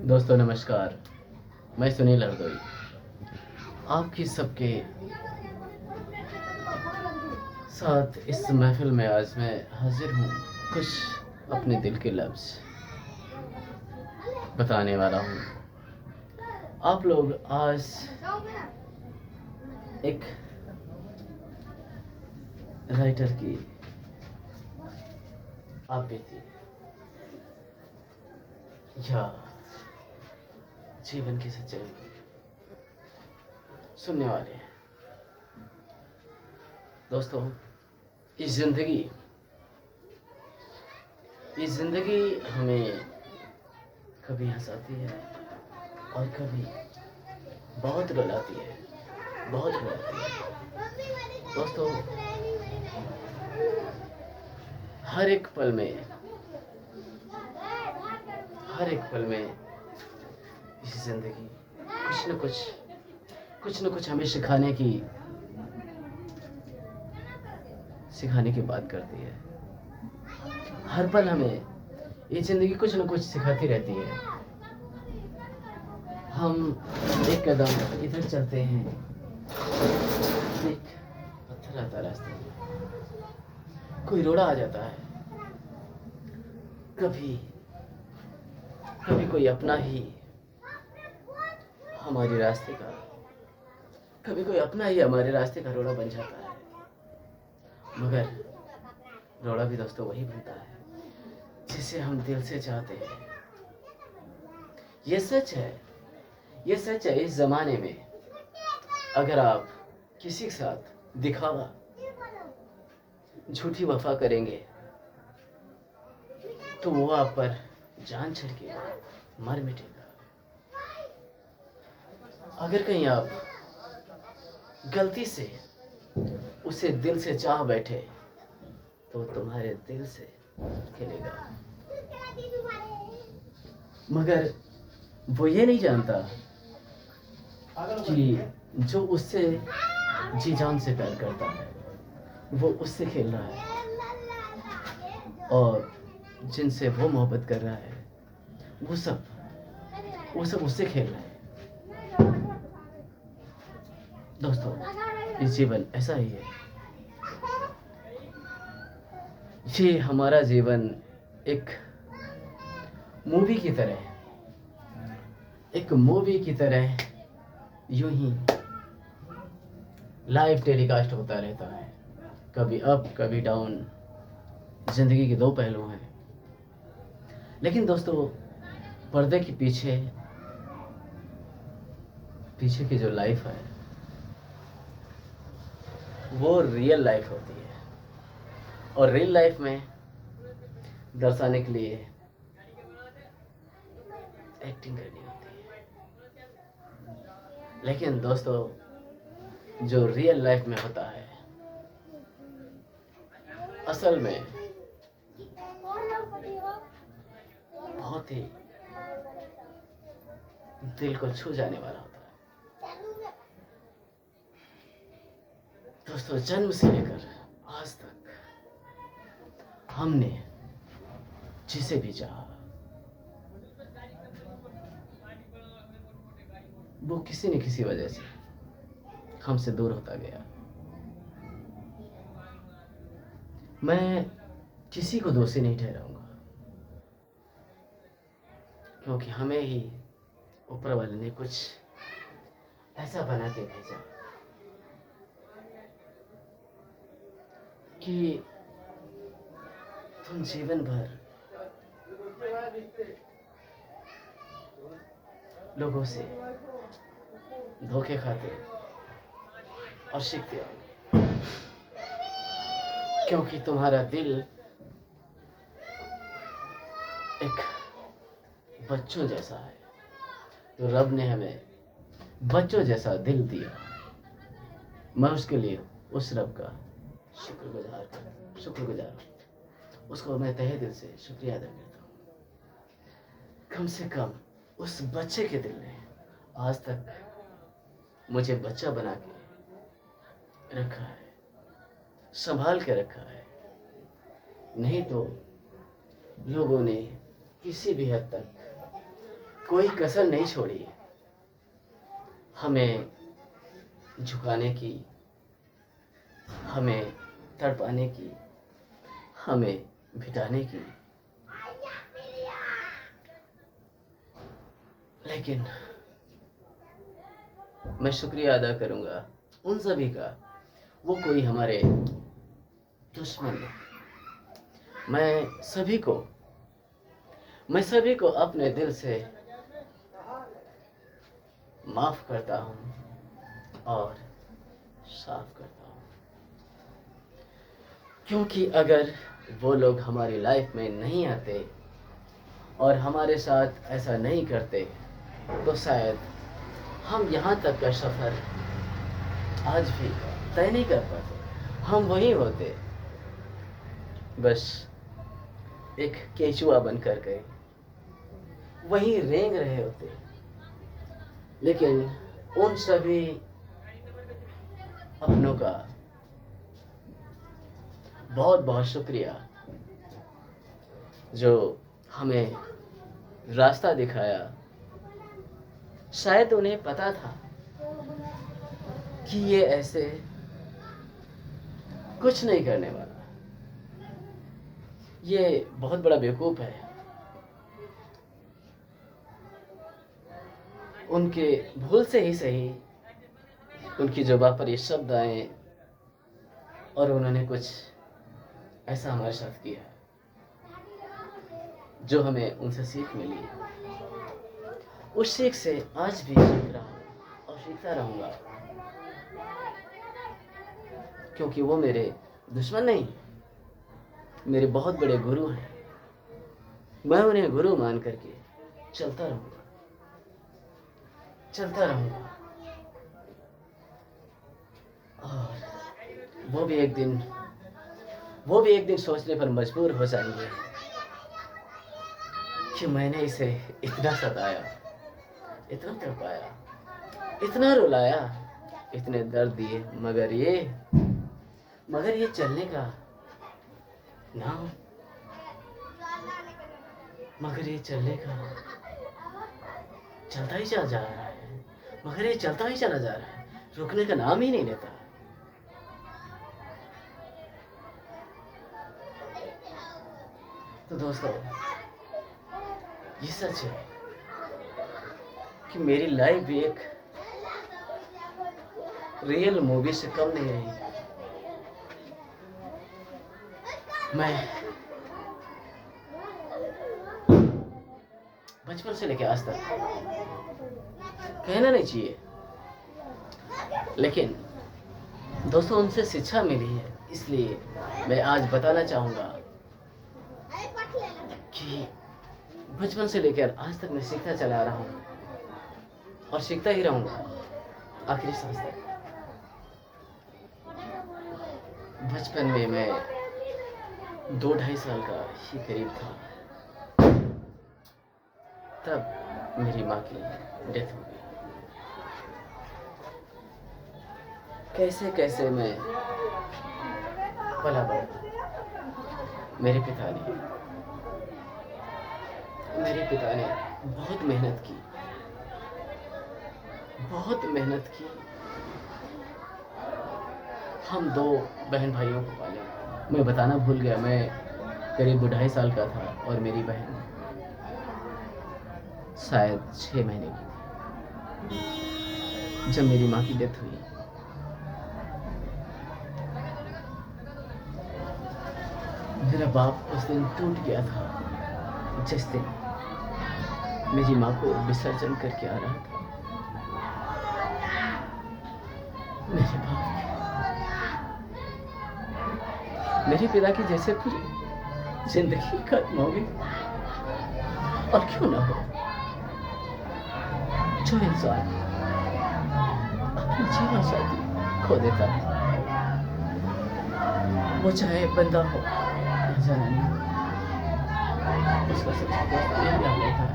दोस्तों नमस्कार। मैं सुनील हरदोई आपकी सबके साथ इस महफिल में आज मैं हाजिर हूँ। कुछ अपने दिल के लफ्ज़ बताने वाला हूँ। आप लोग आज एक राइटर की आप बीती या जीवन की सच्चाई सुनने वाले हैं। दोस्तों, ये ज़िंदगी हमें कभी हंसाती है और कभी बहुत रुलाती है। दोस्तों, हर एक पल में इस ज़िंदगी कुछ न कुछ हमें सिखाने की बात करती है। हर पल हमें ये ज़िंदगी कुछ न कुछ सिखाती रहती है। हम एक कदम इधर चलते हैं, एक पत्थर आता रास्ते में, कोई रोड़ा आ जाता है। कभी कोई अपना ही हमारे रास्ते का रोड़ा बन जाता है। मगर रोड़ा भी दोस्तों वही बनता है जिसे हम दिल से चाहते हैं। ये सच है। इस ज़माने में अगर आप किसी के साथ दिखावा, झूठी वफा करेंगे तो वो आप पर जान छिड़केगा, मर मिटेगा। अगर कहीं आप गलती से उसे दिल से चाह बैठे तो तुम्हारे दिल से खेलेगा। मगर वो ये नहीं जानता कि जो उससे जी जान से प्यार करता है वो उससे खेल रहा है, और जिनसे वो मोहब्बत कर रहा है वो सब उससे खेल रहा है। दोस्तों, इस जीवन ऐसा ही है। ये हमारा जीवन एक मूवी की तरह यूं ही लाइव टेलीकास्ट होता रहता है। कभी अप कभी डाउन, जिंदगी के दो पहलू हैं। लेकिन दोस्तों, पर्दे के पीछे की जो लाइफ है वो रियल लाइफ होती है, और रियल लाइफ में दर्शाने के लिए एक्टिंग करनी होती है। लेकिन दोस्तों, जो रियल लाइफ में होता है असल में बहुत ही दिल को छू जाने वाला होता है। दोस्तों, जन्म से लेकर आज तक हमने जिसे भी चाहा वो किसी न किसी वजह से हमसे दूर होता गया। मैं किसी को दोषी नहीं ठहराऊंगा, क्योंकि हमें ही ऊपर वाले ने कुछ ऐसा बना के भेजा कि तुम जीवन भर लोगों से धोखे खाते और सीखते हो, क्योंकि तुम्हारा दिल एक बच्चों जैसा है। तो रब ने हमें बच्चों जैसा दिल दिया। मैं उसके लिए उस रब का शुक्रगुजार हूँ। उसको मैं तहे दिल से शुक्रिया अदा करता हूँ। कम से कम उस बच्चे के दिल ने आज तक मुझे बच्चा बना के रखा है, संभाल के रखा है। नहीं तो लोगों ने किसी भी हद तक कोई कसर नहीं छोड़ी हमें झुकाने की, हमें तड़पाने की, हमें भिटाने की। लेकिन मैं शुक्रिया अदा करूंगा उन सभी का, वो कोई हमारे दुश्मन नहीं। मैं सभी को अपने दिल से माफ करता हूँ और साफ करता हूँ, क्योंकि अगर वो लोग हमारी लाइफ में नहीं आते और हमारे साथ ऐसा नहीं करते तो शायद हम यहाँ तक का सफ़र आज भी तय नहीं कर पाते। हम वहीं होते, बस एक केचुआ बनकर गए, वहीं रेंग रहे होते। लेकिन उन सभी अपनों का बहुत बहुत शुक्रिया जो हमें रास्ता दिखाया। शायद उन्हें पता था कि ये ऐसे कुछ नहीं करने वाला, ये बहुत बड़ा बेवकूफ़ है। उनके भूल से ही सही उनकी जुबान पर ये शब्द आए और उन्होंने कुछ ऐसा हमारे साथ किया जो हमें उनसे सीख मिली। उस सीख से आज भी सीख रहा हूँ और सीखता रहूँगा, क्योंकि वो मेरे दुश्मन नहीं, मेरे बहुत बड़े गुरु हैं। मैं उन्हें गुरु मान करके चलता रहूँगा। और वो भी एक दिन सोचने पर मजबूर हो जाएंगे कि मैंने इसे इतना सताया, इतना तड़पाया, इतना रुलाया, इतने दर्द दिए, मगर ये चलने का नाम, मगर ये चलने का चलता ही चला जा रहा है, मगर ये चलता ही चला जा रहा है, रुकने का नाम ही नहीं लेता। तो दोस्तों, ये सच है कि मेरी लाइफ भी एक रियल मूवी से कम नहीं रही। मैं बचपन से लेकर आज तक, कहना नहीं चाहिए, लेकिन दोस्तों उनसे शिक्षा मिली है, इसलिए मैं आज बताना चाहूँगा कि बचपन से लेकर आज तक मैं सीखता चला रहा हूँ और सीखता ही रहूँगा आखिरी सांस तक। बचपन में मैं 2-2.5 साल का ही करीब था, तब मेरी माँ की डेथ हो गई। कैसे कैसे मैं पला बढ़ा। मेरे पिता ने बहुत मेहनत की। हम 2 बहन भाइयों को पाले। मैं बताना भूल गया, मैं करीब 2.5 साल का था और मेरी बहन शायद 6 महीने की थी जब मेरी माँ की डेथ हुई। मेरा बाप उस दिन टूट गया था जिस दिन मेरी माँ को विसर्जन करके आ रहा था। मेरे बाप, मेरे पिता की जैसे पूरी जिंदगी खत्म हो गई। और क्यों ना हो, जो इंसान अपना जीवन साथी खो देता है, वो चाहे बंदा हो या जनानी, उसका सबसे बड़ा यही नाम होता है।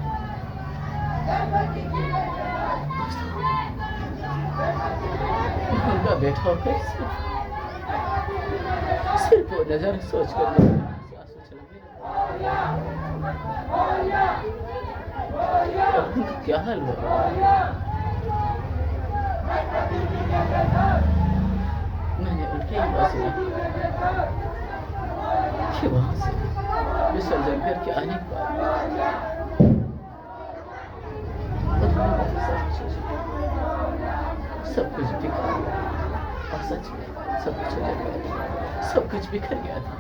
उनका बैठा होकर सिर्फ वो नजर सोच कर उनका क्या हाल हुआ? मैंने उनकी आवाज सुनी कि वहां से विसर्जन करके आने के बाद सब कुछ बिखर गया। और सच में सब कुछ उजड़ गया, सब कुछ बिखर गया था।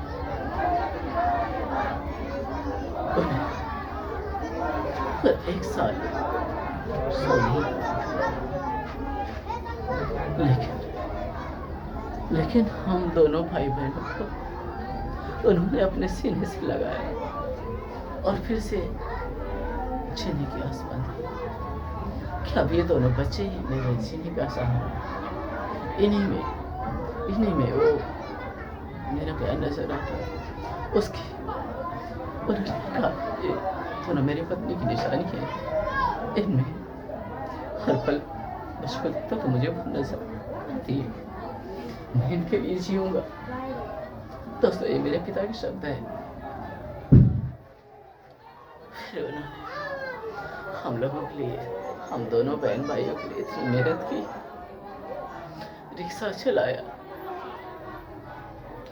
पर एक साल सो नहीं लेकिन हम दोनों भाई बहनों को उन्होंने अपने सीने से लगाया और फिर से जीने की आस बांधी कि अब ये दोनों बच्चे ही मेरे जीने का सहारा। इन्हीं में वो मेरा प्यार नजर आता। उसकी उन्होंने कहा ये दोनों मेरी पत्नी की निशानी है, इनमें हर पल बचपन तक तो मुझे नजर आती है, मैं इनके लिए जीऊंगा। दोस्तों ये मेरे पिता के शब्द हैं। फिर उन्होंने हम लोगों के लिए, हम दोनों बहन भाइयों के लिए इतनी मेहनत की, रिक्शा चलाया,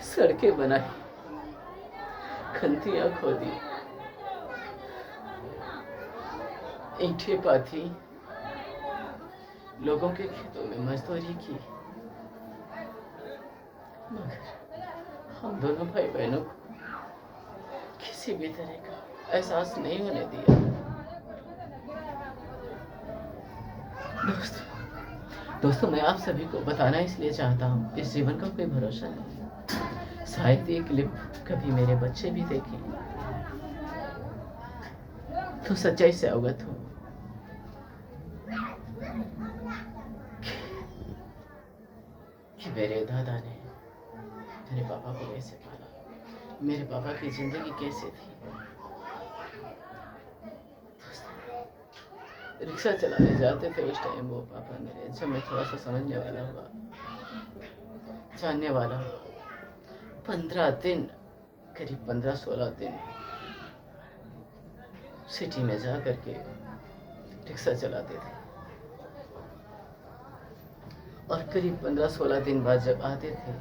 सड़कें बनाई, खंतियां खोदी, ईंटें पाथी, लोगों के खेतों में मजदूरी की, मगर हम दोनों भाई बहनों को किसी भी तरह का एहसास नहीं होने दिया। दोस्तों मैं आप सभी को बताना इसलिए चाहता हूँ, इस जीवन का कोई भरोसा नहीं। शायद ये क्लिप कभी मेरे बच्चे भी देखें तो सच्चाई से अवगत हो कि मेरे दादा ने मेरे पापा को कैसे पाला, मेरे पापा की जिंदगी कैसे थी। रिक्शा चलाने जाते थे उस टाइम वो पापा मेरे, जब मैं थोड़ा सा समझने वाला हुआ, जानने वाला, 15 दिन, करीब 15-16 दिन सिटी में जा करके रिक्शा चलाते थे। और करीब 15-16 दिन बाद जब आते थे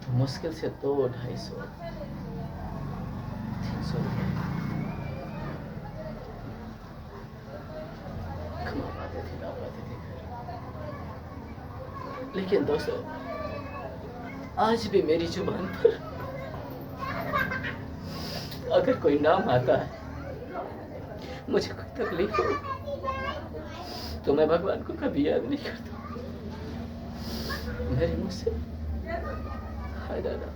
तो मुश्किल से 200-250 300 रुपये कमा पाते थे, ला पाते थे घर। लेकिन दोस्तों आज भी मेरी जुबान पर अगर कोई नाम आता है, मुझे कोई तकलीफ हो, तो मैं भगवान को कभी याद नहीं करता। मेरे मुंह से हाय दादा,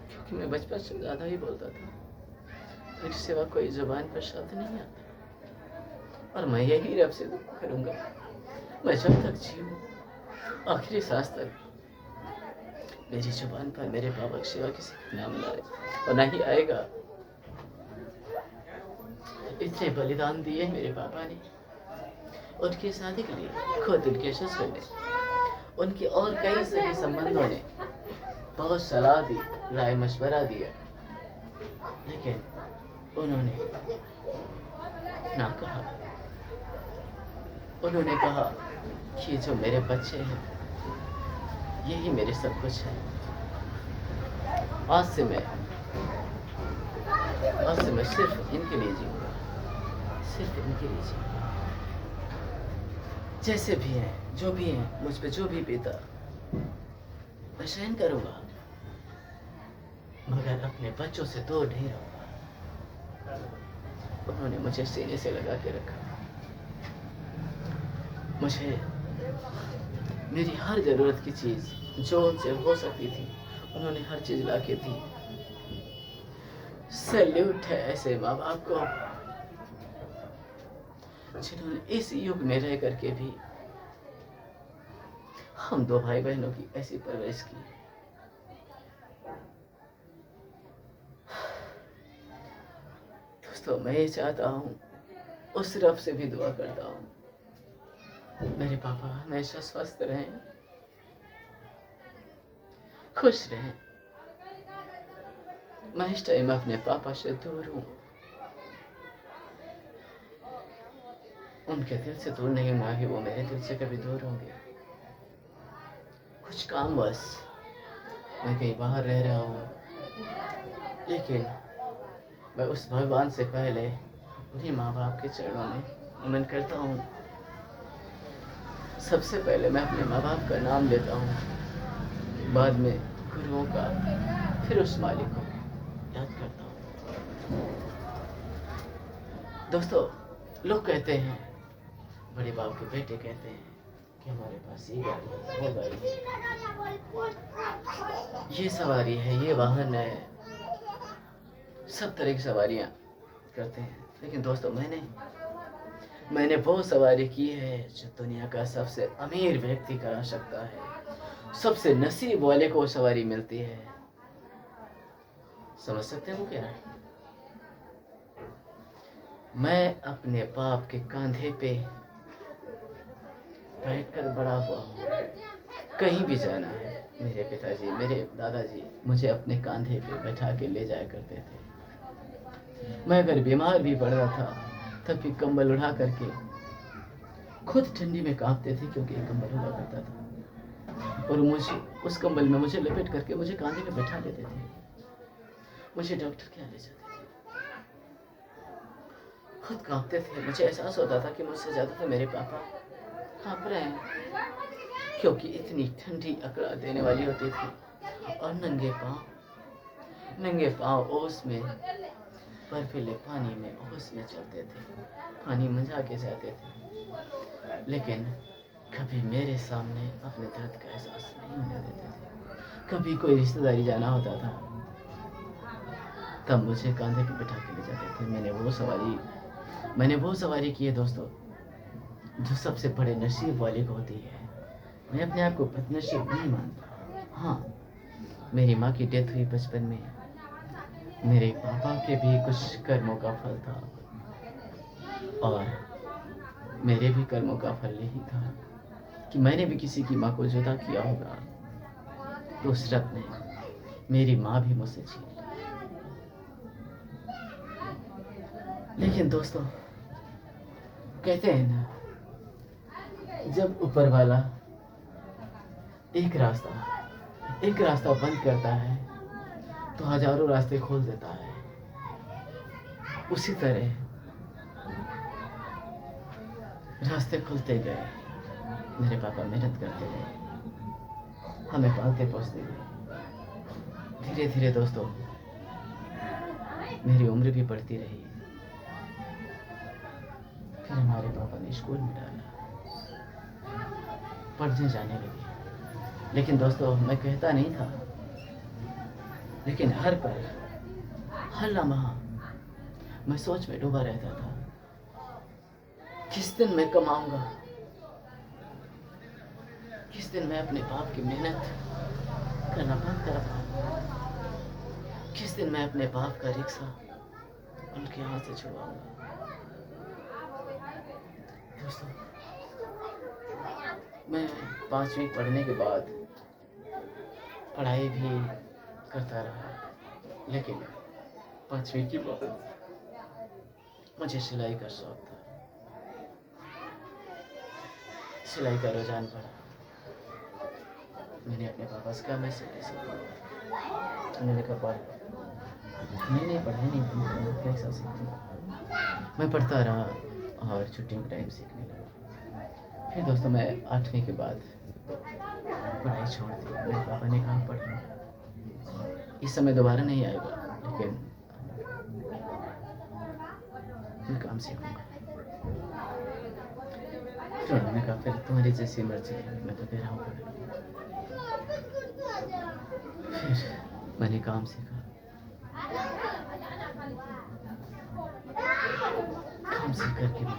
क्योंकि मैं बचपन से ज्यादा ही बोलता था, मेरे सिवा कोई जुबान पर शब्द नहीं आता। और मैं यही रब से दुआ करूंगा, मैं जब तक जीऊं, आखिरी सांस तक मेरी जुबान पर मेरे बाबा के सिवा किसी का नाम ना आए, और ना ही आएगा। इतने बलिदान दिए मेरे पापा ने, उनकी शादी के लिए खुद उनके ससुर ने, उनके और कई सही संबंधों ने बहुत सलाह दी, राय मशवरा दिया, लेकिन उन्होंने ना कहा। उन्होंने कहा कि जो मेरे बच्चे हैं यही मेरे सब कुछ है। आज से मैं सिर्फ इनके लिए जीऊंगा, सिर्फ इनके लिए जीऊंगा। जैसे भी हैं, जो भी हैं, मुझ पे जो भी बीता मैं सहन करूंगा, मगर अपने बच्चों से दूर नहीं रहूंगा। उन्होंने मुझे सीने से लगा के रखा, मुझे मेरी हर जरूरत की चीज जो उनसे हो सकती थी उन्होंने हर चीज ला के दी। सैल्यूट है ऐसे माँ बाप को जिन्होंने इस युग में रह करके भी हम दो भाई बहनों की ऐसी परवरिश की। दोस्तों मैं ये चाहता हूँ, उस रब से भी दुआ करता हूँ, मेरे पापा हमेशा स्वस्थ रहें, खुश रहें। मैं इस टाइम अपने पापा से दूर हूँ, उनके दिल से दूर नहीं हुआ कि वो मेरे दिल से कभी दूर होंगे। कुछ काम बस मैं कहीं बाहर रह रहा हूँ, लेकिन मैं उस भगवान से पहले उन्हीं माँ बाप के चरणों में नमन करता हूँ। सबसे पहले मैं अपने माँ बाप का नाम लेता हूँ, बाद में गुरुओं का, फिर उस मालिक को याद करता हूँ। दोस्तों, लोग कहते हैं, बड़े बाप के बेटे कहते हैं कि हमारे पास ये गाड़ी है, वो गाड़ी है, ये सवारी है, ये वाहन है, सब तरह की सवारियाँ करते हैं। लेकिन दोस्तों, मैंने वो सवारी की है जो दुनिया का सबसे अमीर व्यक्ति करा सकता है। सबसे नसीब वाले को सवारी मिलती है। समझ सकते हैं वो क्या है? मैं अपने बाप के कंधे पे बैठकर बड़ा हुआ हूँ। कहीं भी जाना है, मेरे पिताजी, मेरे दादाजी मुझे अपने कंधे पे बैठा के ले जाया करते थे। मैं अगर बीमार भी पड़ रहा था तब भी कंबल उड़ा करके, खुद ठंडी में कांपते थे क्योंकि कंबल हुआ करता था, और मुझे उस कंबल में मुझे लपेट करके मुझे कांधे पे बैठा लेते थे। मुझे डॉक्टर क्या ले जाते थे, खुद कांपते थे। मुझे एहसास होता था कि मुझसे ज्यादा तो मेरे पापा कांप रहे हैं, क्योंकि इतनी ठंडी अकड़ा देने वाली होती थी। और नंगे पाँव ओस में, बर्फीले पानी में ओस में चलते थे, पानी मंझा के जाते थे, लेकिन कभी मेरे सामने अपने दर्द का एहसास नहीं होने देते थे। कभी कोई रिश्तेदारी जाना होता था तब मुझे कंधे पे बिठा के ले जाते थे। मैंने वो सवारी की है दोस्तों, जो सबसे बड़े नसीब वाले को होती है। मैं अपने आप को बदनसीब नहीं मानता। हाँ, मेरी माँ की डेथ हुई बचपन में, मेरे पापा के भी कुछ कर्मों का फल था, और मेरे भी कर्मों का फल यही था कि मैंने भी किसी की माँ को जुदा किया होगा, तो उस रब ने मेरी माँ भी मुझसे छीन ली। लेकिन दोस्तों, कहते हैं ना, जब ऊपर वाला एक रास्ता बंद करता है तो हजारों रास्ते खोल देता है। उसी तरह रास्ते खुलते गए, मेरे पापा मेहनत करते गए, हमें पालते पोसते गए। धीरे धीरे दोस्तों मेरी उम्र भी बढ़ती रही। फिर हमारे पापा ने स्कूल में डाला, पढ़ने जाने लगे। लेकिन दोस्तों, मैं कहता नहीं था, लेकिन हर पल, हर लम्हा मैं सोच में डूबा रहता था, किस दिन मैं कमाऊंगा, किस दिन मैं अपने बाप की मेहनत करना बंद कर पाऊंगा, किस दिन मैं अपने बाप का रिक्शा उनके हाथ से छुड़वाऊंगा। दोस्तों, मैं 5वीं पढ़ने के बाद पढ़ाई भी करता रहा, लेकिन 5वीं के बाद मुझे सिलाई का शौक था। सिलाई का रुझान बढ़ा। मैंने अपने पापा से कहा मैं सिलाई सीखूंगा। उन्होंने कहा पढ़। नहीं पढ़ाई नहीं करूँगा, कैसा सीखूंगा। मैं पढ़ता रहा और छुट्टियों के टाइम सीखने लगा। फिर दोस्तों, मैं 8वीं के बाद पढ़ाई छोड़ दी। मेरे पापा ने कहा पढ़ लो, इस समय दोबारा नहीं आएगा, लेकिन मैं काम सीखूंगा। फिर उन्होंने कहा फिर तुम्हारी जैसी मर्जी है, मैं तो कह रहा हूँ। फिर मैंने काम सीखा, काम सीख करके मैं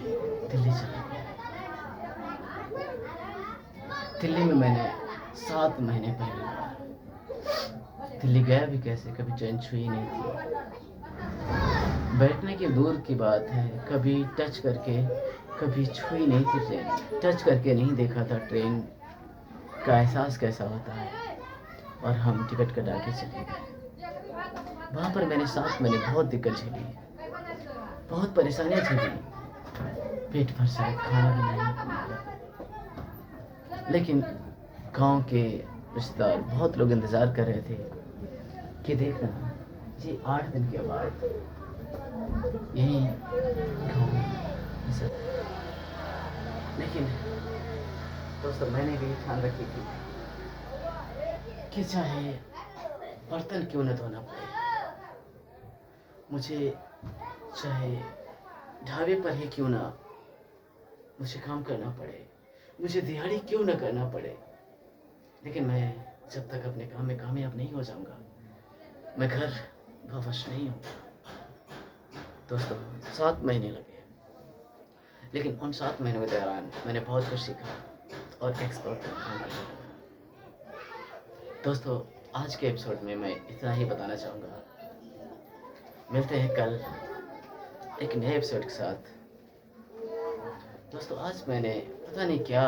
दिल्ली चला गया। दिल्ली में मैंने 7 महीने पहली बार, दिल्ली गया भी कैसे, कभी ट्रेन छुई नहीं थी। बैठने की दूर की बात है, कभी टच करके, कभी छुई नहीं थी ट्रेन। टच करके नहीं देखा था ट्रेन का एहसास कैसा होता है। और हम टिकट कटा के चले गए। वहाँ पर मैंने 7 महीने बहुत दिक्कत झेली, बहुत परेशानियाँ झेली। पेट भर शायद खाना भी नहीं मिला, लेकिन गांव के रिश्तेदार बहुत लोग इंतज़ार कर रहे थे कि देखना ये 8 दिन के बाद यही गाँव नजर। लेकिन दोस्तों मैंने भी ध्यान रखी थी कि चाहे बर्तन क्यों न धोना पड़े, मुझे चाहे ढाबे पर ही क्यों ना मुझे काम करना पड़े, मुझे दिहाड़ी क्यों ना करना पड़े, लेकिन मैं जब तक अपने काम में कामयाब नहीं हो जाऊंगा, मैं घर वापस नहीं हूँ। दोस्तों 7 महीने लगे, लेकिन उन 7 महीनों के दौरान मैंने बहुत कुछ सीखा और एक्सपर्ट बनने लगा। दोस्तों आज के एपिसोड में मैं इतना ही बताना चाहूँगा। मिलते हैं कल एक नए एपिसोड के साथ। दोस्तों आज मैंने पता नहीं क्या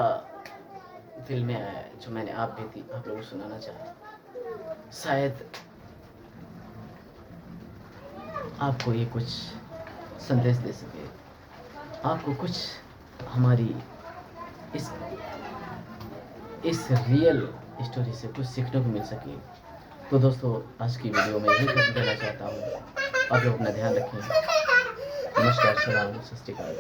दिल में आया जो मैंने आप लोगों को सुनाना चाहा। शायद आपको ये कुछ संदेश दे सके, आपको कुछ हमारी इस रियल स्टोरी से कुछ सीखने को मिल सके। तो दोस्तों आज की वीडियो में यही खत्म करना चाहता हूँ। आप लोग अपना ध्यान रखें। नमस्कार, सलाम, सत श्री अकाल।